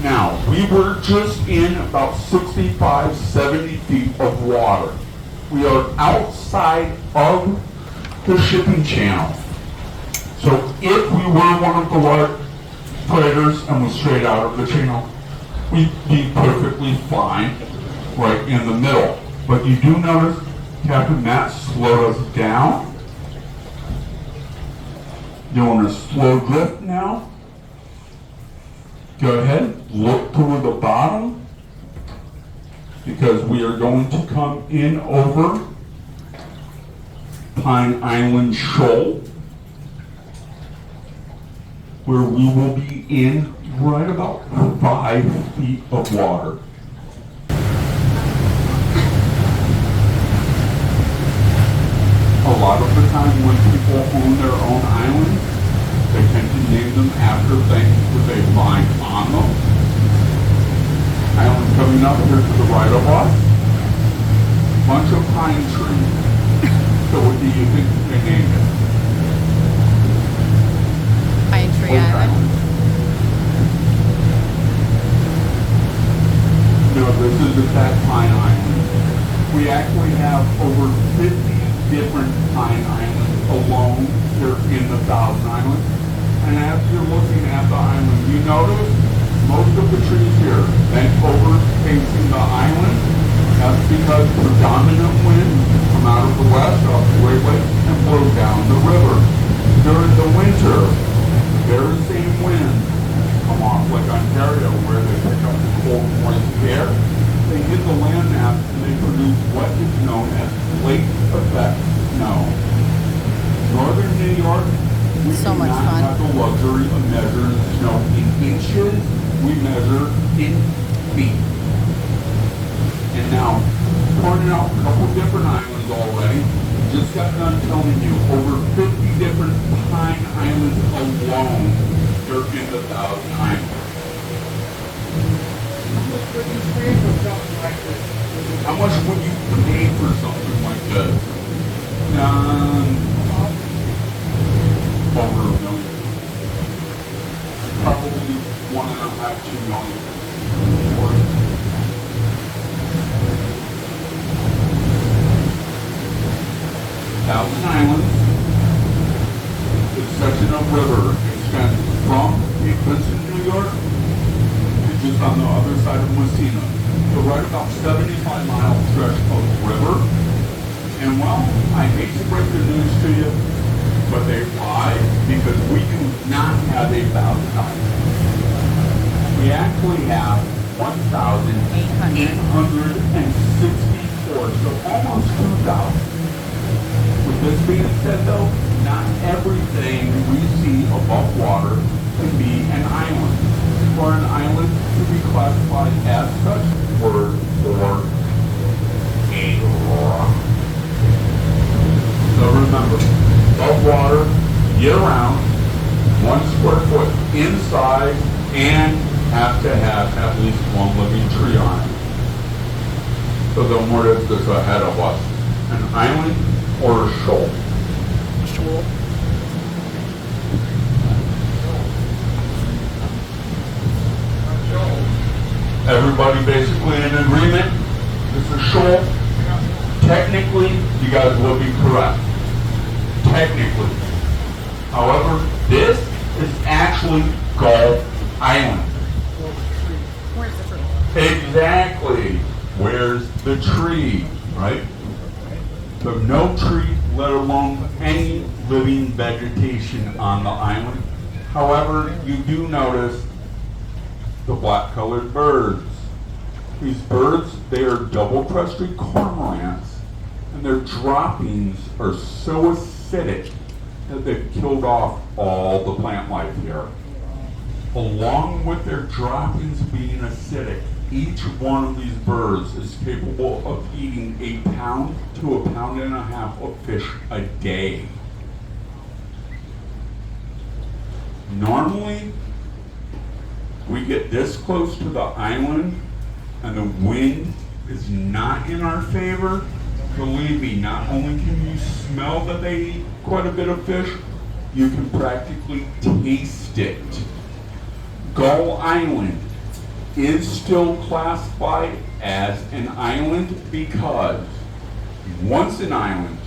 Now, we were just in about 65, 70 feet of water. We are outside of the shipping channel. So if we were one of the large freighters and was straight out of the channel, we'd be perfectly fine right in the middle. But you do notice Captain Matt slowed us down. Doing a slow drift now. Go ahead, look toward the bottom, because we are going to come in over Pine Island Shoal, where we will be in right about 5 feet of water. A lot of the time when people own their own islands, they tend to name them after things that they find on them. Island coming up here to the right of us, bunch of pine trees. So what do you think they named it? Pine Tree Island. No, this is the Pine Island. We actually have over 50 different pine islands alone here in the Thousand Islands. And as you're looking at the island, you notice most of the trees here bent over facing the island. That's because predominant winds come out of the west off the Great Lakes and blow down the river. During the winter, very same winds come off Lake Ontario where they pick up the cold moist air. They hit the land mass and they produce what is known as lake effect snow. Northern New York, we So do much not fun. have the luxury of measuring snow in inches. We measure in feet. And now, pointing out a couple different islands already. Just got done telling you over 50 different pine islands alone here in the Thousand Islands. How much would you pay for something like this? Over $1 million. Probably 1.5, 2 million. Thousand Islands, this section of river extends from Cape Vincent, New York, to just on the other side of Messina. So right about 75-mile stretch of river. And well, I hate to break the news to you, but they lie because we do not have a thousand islands. We actually have 1,864, so almost 2,000. With this being said though, not everything we see above water can be an island. For an island to be classified as such, word for a rock. So remember, above water, year round, 1 square foot in size, and have to have at least one living tree on it. So then what is this ahead of us? An island or a shoal? Shoal. Everybody basically in agreement? This is a shoal? Technically, you guys will be correct. Technically. However, this is actually Gull Island. Where's the tree? Exactly. Where's the tree, right? So no tree, let alone any living vegetation on the island. However, you do notice the black-colored birds. These birds, they are double-crested cormorants, and their droppings are so acidic that they've killed off all the plant life here. Along with their droppings being acidic, each one of these birds is capable of eating 1 pound to 1.5 pounds of fish a day. Normally, we get this close to the island and the wind is not in our favor. Believe me, not only can you smell that they eat quite a bit of fish, you can practically taste it. Gull Island is still classified as an island because once an island,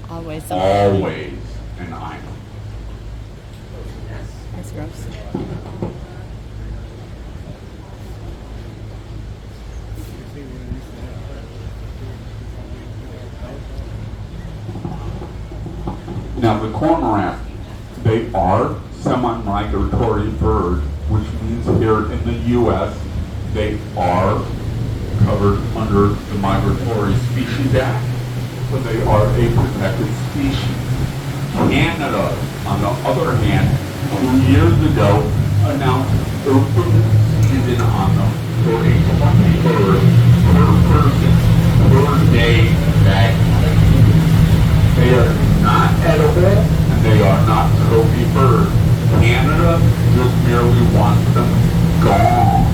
Always. always an island. That's gross. Now the cormorant, they are semi-migratory birds, which means here in the U.S. they are covered under the Migratory Species Act, so they are a protected species. Canada, on the other hand, 2 years ago announced open season on them for a 20 bird per person per day bag. They are not edible and they are not trophy birds. Canada just merely wants them gone.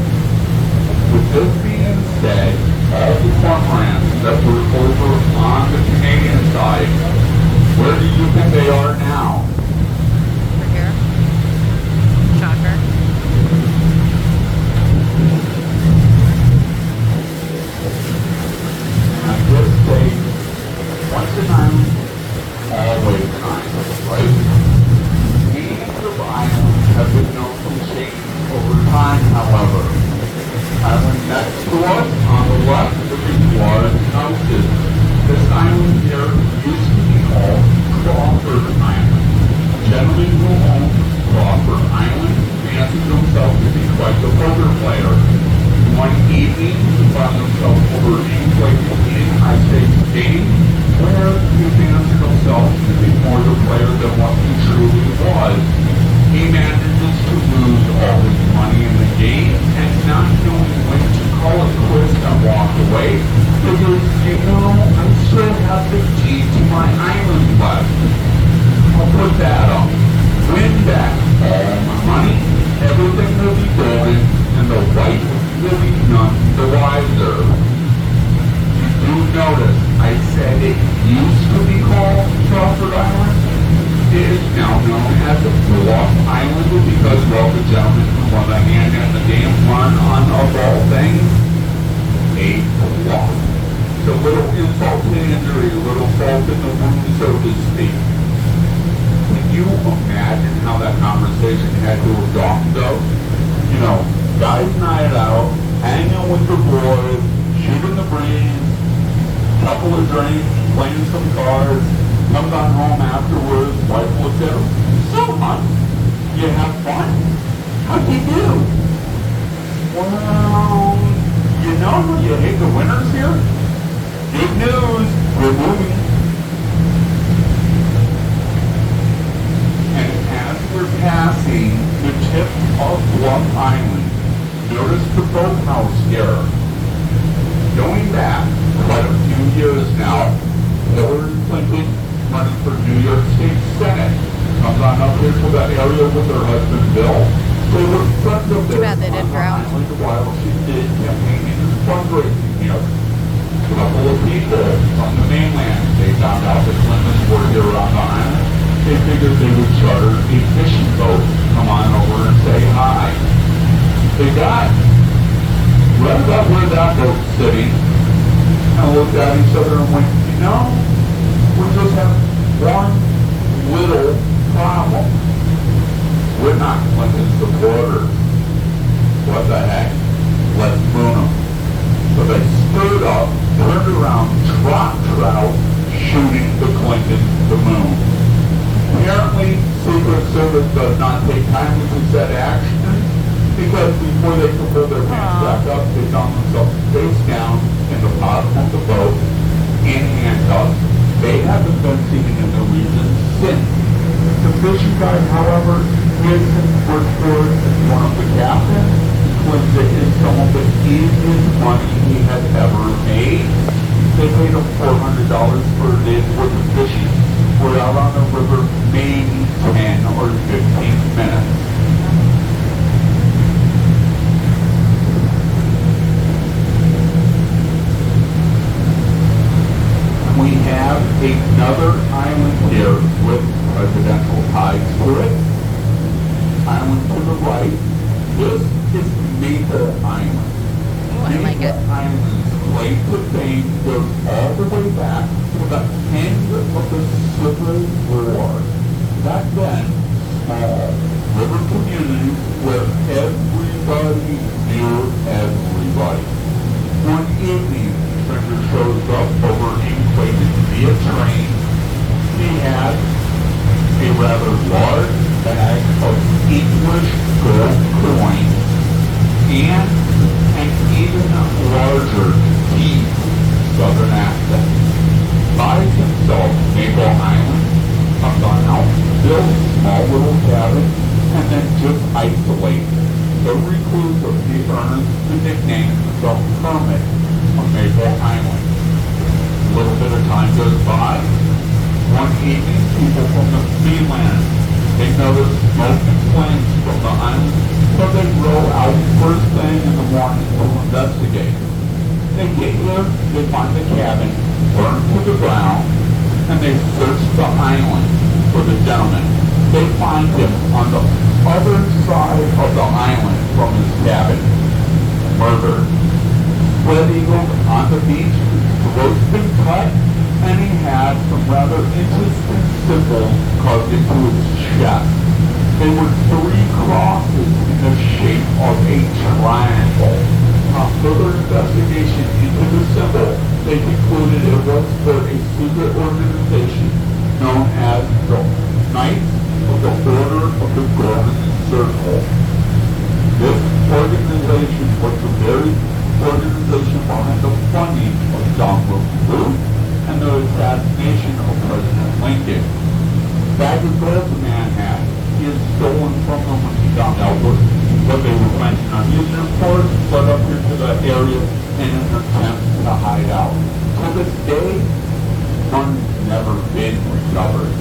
With this being said, all the cormorants that were over on the Canadian side, where do you think they are now? Over here. Shocker. I just say, once an island, always an island, right? Names of islands have been known to change over time, however. Island next to us, on the left, was Houses. This island here used to be called Crawford Island. A gentleman who owned Crawford Island fancied himself to be quite the poker player. One evening, he found himself over a Clayton high stakes game where he fancied himself to be more the player than what he truly was. He manages to lose all his money in the game and not knowing when to call it quits and walk away, figures, you know, I still have the key to my island left. I'll put that up. Win back all my money, everything will be golden, and the wife will be none the wiser. You do notice I said it used to be called Crawford Island. It is now known as the Bluff Island because, well, the gentleman who won the hand and the damn run on of all things, a bluff. It's a little insult to injury, a little salt in the wound, so to speak. Can you imagine how that conversation had to have gone, though? You know, guys night out, hanging with the boys, shooting the breeze, couple of drinks, playing some cards. Comes on home afterwards, wife looks at him. So, hon, you have fun? How'd you do? Well, you know you hate the winters here? Good news, we're moving. And as we're passing the tip of Bluff Island, notice the boathouse here. Going back quite a few years now, Hillary Clinton running for New York State Senate. Comes on up here to that area with her husband Bill. They were friends of theirs. Too bad they didn't drown. While she did campaigning and fundraising here. A couple of people from the mainland, they found out that Clintons were here on the island. They figured they would charter a fishing boat, come on over and say hi. They got right about where that boat's sitting, and looked at each other and went, you know, we just have one little problem. We're not Clinton supporters. What the heck? Let's moon them. So they stood up, turned around, dropped trout, shooting the Clinton the moon. Apparently, Secret Service does not take kindly to said action because before they could pull their pants back up, they found themselves face down in the bottom of the boat in handcuffs. They haven't been seen in the region since. The fishing guide, however, is worked for one of the captains, claims it is some of the easiest money he has ever made. They paid him $400 for a day's worth of fishing. We're out on the river maybe 10 or 15 minutes. We have another island here with presidential ties to it. Island to the right, This is Maple Island. Oh, I like it. Maple Island's claim to fame goes all the way back to the end of the Civil War. Back then, small river community where everybody knew everybody. One evening, a stranger shows up over in Clayton via train. He had a rather large bag of English gold coins and an even larger deep southern accent. Buys himself Maple Island, comes on out, builds a small little cabin, and then just isolates. The recluse of the earns the nickname the Hermit of Maple Island. A little bit of time goes by. One evening, people from the mainland, they notice smoke and flames from the island, so they row out first thing in the morning to investigate. They get here, they find the cabin burned to the ground, and they search the island for the gentleman. They find him on the other side of the island from his cabin, murdered. Spread eagle on the beach, throat's been cut, and he had some rather interesting symbols carved into his chest. They were three crosses in the shape of a triangle. On further investigation into the symbol, they concluded it was for a secret organization known as the Knights of the Order of the Golden Circle. This organization was the very organization behind the funding of John Wilkes and the assassination of President Lincoln. Bag of gold the man had, he had stolen from them when he found out what they were planning on using it for, fled up here to the area in an attempt to hide out. To this day, one's never been recovered.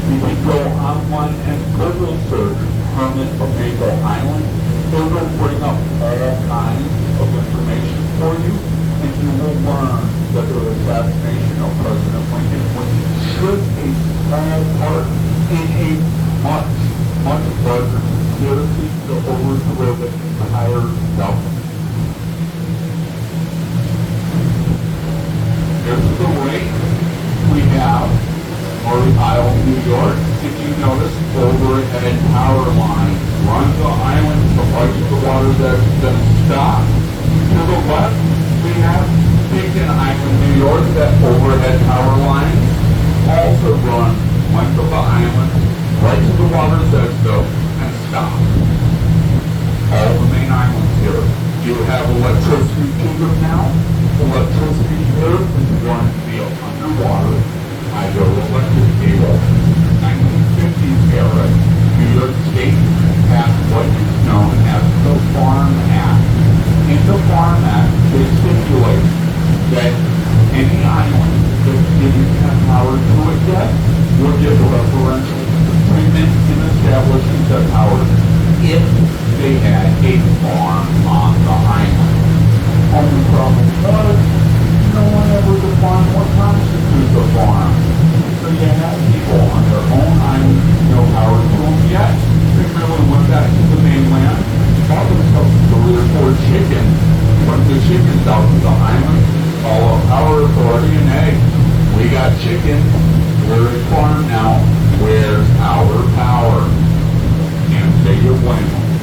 You can go online and Google search Hermit of Maple Island. It will bring up all kinds of information for you, and you will learn that the assassination of President Lincoln was just a small part in a much, much larger conspiracy to overthrow the entire government. Here's the rate we have Murray Isle, New York. If you notice, overhead power line runs the island from right to the water's edge, then stops. To the west, we have Clayton Island, New York. That overhead power line also runs length of the island, right to the water's edge, though, and stops. All the main islands here. You have electricity to them now. Electricity here is run via underwater hydroelectric cable. 1950s era, New York State passed what is known as the Farm Act. In the Farm Act, they stipulate that any island that didn't have power to it yet would get preferential treatment in establishing that power if they had a farm on the island. Only problem was, no one ever defined what constitutes a farm. So you have people on their own island, no power to them yet. They really went back to the mainland, bought themselves 3 or 4 chickens, brought the chickens out to the island, call up power authority, and hey, we got chickens, we're a farm now, where's our power? Can't say you blame them.